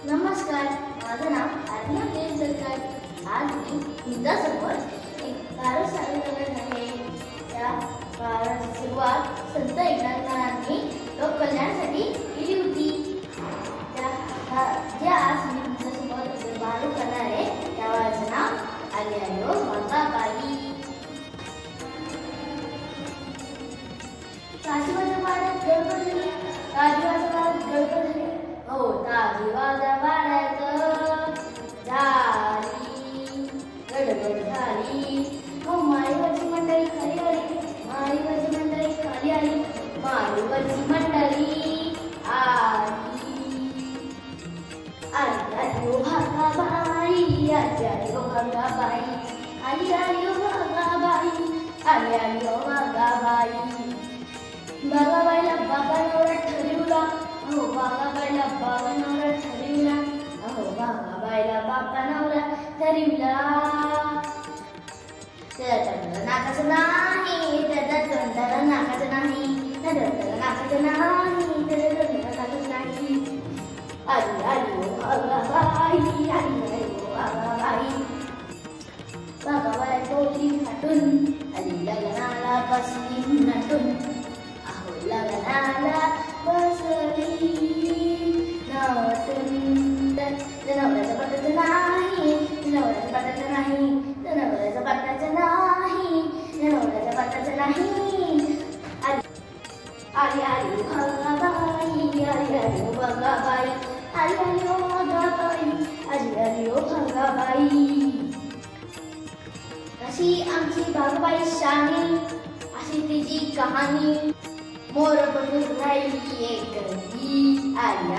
नमस्कार, माझं नाव आर्या केसरकर. आज मी तुमच्यासमोर एक भारत सादर करत आहे. त्या भारताची सुरुवात संत एकनाथांनी लोककल्याणासाठी केली होती. जे आज मी तुमच्यासमोर भारत करणार आहे त्या बाळाचं नाव आर्यायो वाघाबाई. काशीवाचा वाड्यात गडबड झाली, काशीवाचा वाड्यात गडबड झाली. हो काशीवाचा वाड्यात झाली गडबड झाली. हो माळीवरची मंडळी खाली आली, माळीवरची मंडळी खाली आली, माळीवरची मंडळी आली आली ओ भागाबाई, आली आली ओ भागाबाई, आली आली ओ भागाबाई, आली आली ओ भागाबाई. भागाबाईला बाबा नवरा ठरविला, अहो भागाबाईला बाबा नवरा ठरविला, अहो भागाबाईला बाबा नवरा ठरविला. त्याच्या तोंडाला नाकाचं नाही, त्याच्या तोंडाला नाकाचं नाही, त्याच्या तोंडाला नाकाचं नाही, त्याच्या तोंडाला नाकाचं नाही. आली आली ओ भागाबाई, आली आली ओ भागाबाई. भागाबाई बोलली हटून, आली लग्नाला बसली नटून, लग्नाला बसली नटून. नवऱ्याचं पटायचं नाही, नवऱ्याचं पटायचं नाही, नवऱ्याचं पटायचं नाही, नवऱ्याचं पटायचं नाही. आली आली भागाबाई, आली आली ओ भागाबाई, आली आली ओ भागाबाई, आली आली ओ भागाबाई. अशी आमची भागाबाई शहाणी, अशी तिची कहाणी. मोर बनून राहिली एक गंगी, आली